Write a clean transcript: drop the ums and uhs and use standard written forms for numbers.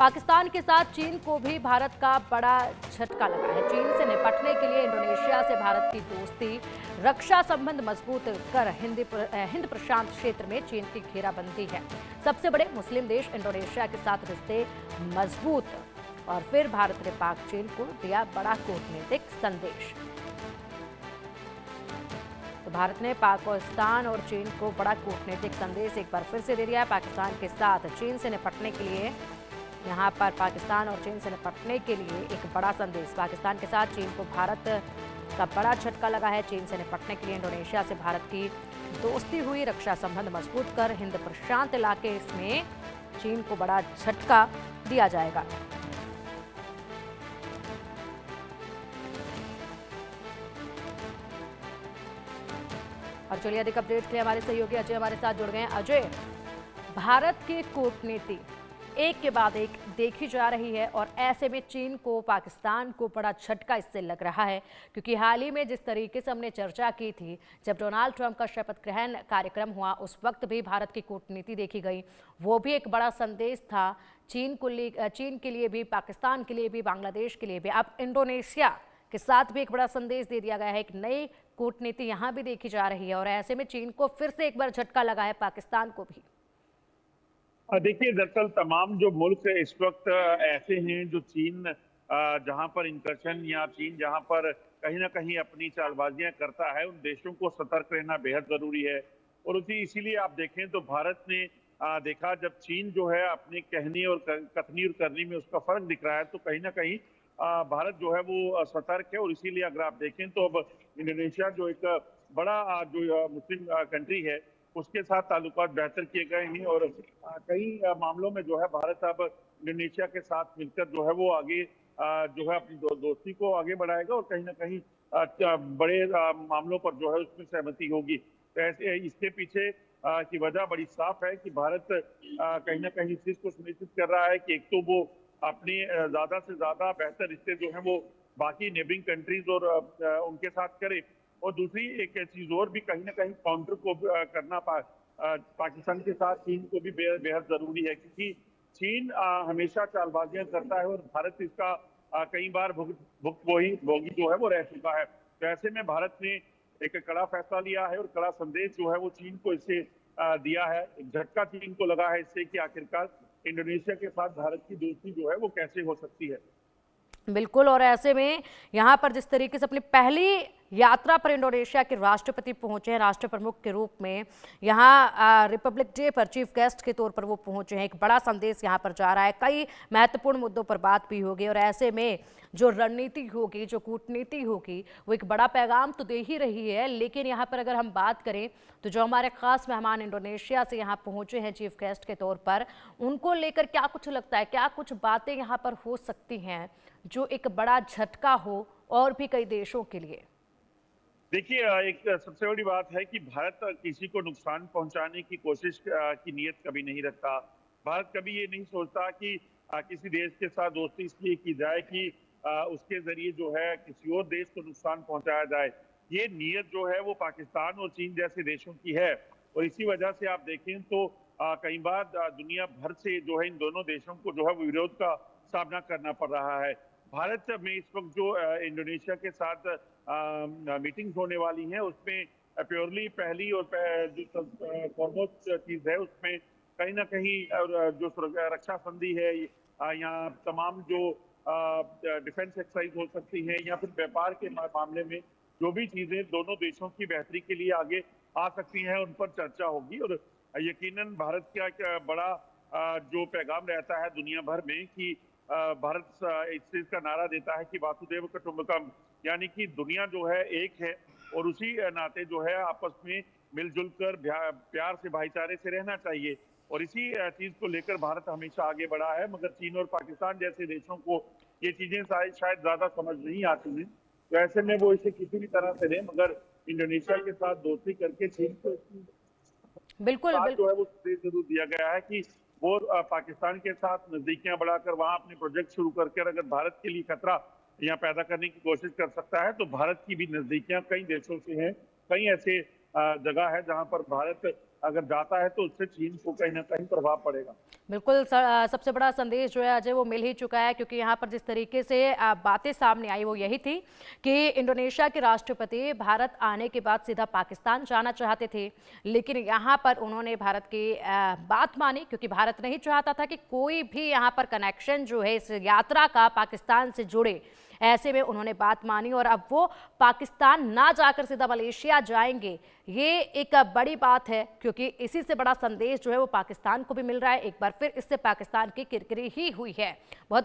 पाकिस्तान के साथ चीन को भी भारत का बड़ा झटका लगा है। चीन से निपटने के लिए इंडोनेशिया से भारत की दोस्ती, रक्षा संबंध मजबूत कर हिंद प्रशांत क्षेत्र में चीन की घेराबंदी है। सबसे बड़े मुस्लिम देश इंडोनेशिया के साथ रिश्ते मजबूत, और फिर भारत ने पाक चीन को दिया बड़ा कूटनीतिक संदेश। तो भारत ने पाकिस्तान और चीन को बड़ा कूटनीतिक संदेश एक बार फिर से दे दिया है। पाकिस्तान के साथ चीन से निपटने के लिए यहाँ पर पाकिस्तान और चीन से निपटने के लिए एक बड़ा संदेश। पाकिस्तान के साथ चीन को भारत का बड़ा झटका लगा है। चीन से निपटने के लिए इंडोनेशिया से भारत की दोस्ती हुई, रक्षा संबंध मजबूत कर हिंद प्रशांत इलाके में चीन को बड़ा झटका दिया जाएगा। और चलिए अधिक अपडेट के लिए हमारे सहयोगी अजय हमारे साथ जुड़ गए हैं। अजय, भारत की कूटनीति एक के बाद एक देखी जा रही है और ऐसे में चीन को, पाकिस्तान को बड़ा झटका इससे लग रहा है, क्योंकि हाल ही में जिस तरीके से हमने चर्चा की थी, जब डोनाल्ड ट्रंप का शपथ ग्रहण कार्यक्रम हुआ उस वक्त भी भारत की कूटनीति देखी गई। वो भी एक बड़ा संदेश था चीन के लिए भी, पाकिस्तान के लिए भी, बांग्लादेश के लिए भी। अब इंडोनेशिया के साथ भी एक बड़ा संदेश दे दिया गया है। एक नई कूटनीति यहाँ भी देखी जा रही है और ऐसे में चीन को फिर से एक बार झटका लगा है, पाकिस्तान को भी। देखिए, दरअसल तमाम जो मुल्क इस वक्त ऐसे हैं जो चीन जहां पर इंकर्शन या चीन जहां पर कहीं ना कहीं अपनी चालबाजियां करता है, उन देशों को सतर्क रहना बेहद जरूरी है। और इसीलिए आप देखें तो भारत ने देखा, जब चीन जो है अपने कहने और कथनी और करनी में उसका फर्क दिख रहा है, तो कहीं ना कहीं भारत जो है वो सतर्क है। और इसीलिए अगर आप देखें तो अब इंडोनेशिया जो एक बड़ा जो मुस्लिम कंट्री है, उसके साथ ताल्लुकात बेहतर किए गए हैं। और कई मामलों में जो है भारत अब इंडोनेशिया के साथ मिलकर जो है वो आगे जो है अपनी दोस्ती को आगे बढ़ाएगा और कहीं ना कहीं बड़े मामलों पर जो है उसमें सहमति होगी। तो ऐसे इसके पीछे की वजह बड़ी साफ है कि भारत कहीं ना कहीं इस चीज को सुनिश्चित कर रहा है कि एक तो वो अपनी ज्यादा से ज्यादा बेहतर रिश्ते जो है वो बाकी नेबरिंग कंट्रीज और उनके साथ करे, और दूसरी एक चीज और भी कहीं ना कहीं काउंटर को करना पाकिस्तान के साथ चीन को भी बेहद जरूरी है, क्योंकि चीन हमेशा चालबाजियां करता है और भारत इसका कई बार भोगी जो है वो रह चुका है। तो ऐसे में भारत ने एक कड़ा फैसला लिया है और कड़ा संदेश जो है वो चीन को इससे दिया है। एक झटका चीन को लगा है इससे कि आखिरकार इंडोनेशिया के साथ भारत की दोस्ती जो है वो कैसे हो सकती है। बिल्कुल, और ऐसे में यहाँ पर जिस तरीके से अपनी पहली यात्रा पर इंडोनेशिया के राष्ट्रपति पहुंचे हैं, राष्ट्र प्रमुख के रूप में, यहाँ रिपब्लिक डे पर चीफ गेस्ट के तौर पर वो पहुंचे हैं, एक बड़ा संदेश यहाँ पर जा रहा है। कई महत्वपूर्ण मुद्दों पर बात भी होगी और ऐसे में जो रणनीति होगी, जो कूटनीति होगी, वो एक बड़ा पैगाम तो दे ही रही है। लेकिन यहाँ पर अगर हम बात करें तो जो हमारे खास मेहमान इंडोनेशिया से यहाँ पहुंचे हैं चीफ गेस्ट के तौर पर, उनको लेकर क्या कुछ लगता है, क्या कुछ बातें यहाँ पर हो सकती हैं जो एक बड़ा झटका हो और भी कई देशों के लिए? देखिए, एक सबसे बड़ी बात है कि भारत किसी को नुकसान पहुंचाने की कोशिश की नीयत कभी नहीं रखता। भारत कभी ये नहीं सोचता कि किसी देश के साथ दोस्ती इसलिए की जाए कि उसके जरिए जो है किसी और देश को नुकसान पहुंचाया जाए। ये नीयत जो है वो पाकिस्तान और चीन जैसे देशों की है, और इसी वजह से आप देखें तो कई बार दुनिया भर से जो है इन दोनों देशों को जो है वो विरोध का सामना करना पड़ रहा है। भारत में इस वक्त जो इंडोनेशिया के साथ मीटिंग्स होने वाली हैं, उसमें प्योरली पहली और जो फॉरमोस्ट चीज है उसमें कहीं ना कहीं जो रक्षा संधि है या तमाम जो डिफेंस एक्सरसाइज हो सकती है या फिर व्यापार के मामले में जो भी चीजें दोनों देशों की बेहतरी के लिए आगे आ सकती हैं, उन पर चर्चा होगी। और यकीनन भारत का एक बड़ा जो पैगाम रहता है दुनिया भर में कि भारत इस चीज का नारा देता है कि वासुदेव कुटुंबकम, यानी कि दुनिया जो है एक है और उसी नाते जो है आपस में मिलजुल कर प्यार से, भाईचारे से रहना चाहिए। और इसी चीज को लेकर भारत हमेशा आगे बढ़ा है, मगर चीन और पाकिस्तान जैसे देशों को ये चीजें शायद ज्यादा समझ नहीं आती हैं। तो ऐसे में वो इसे किसी भी तरह से दें, मगर इंडोनेशिया के साथ दोस्ती करके चीन को बिल्कुल जो है वो जरूर दिया गया है कि वो पाकिस्तान के साथ नजदीकियां बढ़ाकर वहां अपने प्रोजेक्ट शुरू करके अगर भारत के लिए खतरा यहाँ पैदा करने की कोशिश कर सकता है, तो भारत की भी नजदीकियां कई देशों से हैं। कई ऐसे जगह है जहां पर भारत अगर जाता है तो उससे चीन को कहीं ना कहीं प्रभाव पड़ेगा। बिल्कुल सबसे बड़ा संदेश जो है अजय वो मिल ही चुका है, क्योंकि यहाँ पर जिस तरीके से बातें सामने आई वो यही थी कि इंडोनेशिया के राष्ट्रपति भारत आने के बाद सीधा पाकिस्तान जाना चाहते थे, लेकिन यहाँ पर उन्होंने भारत की बात मानी, क्योंकि भारत नहीं चाहता था कि कोई भी यहाँ पर कनेक्शन जो है इस यात्रा का पाकिस्तान से जुड़े। ऐसे में उन्होंने बात मानी और अब वो पाकिस्तान ना जाकर सीधा मलेशिया जाएंगे। ये एक बड़ी बात है, क्योंकि इसी से बड़ा संदेश जो है वो पाकिस्तान को भी मिल रहा है। एक बार फिर इससे पाकिस्तान की किरकिरी ही हुई है। बहुत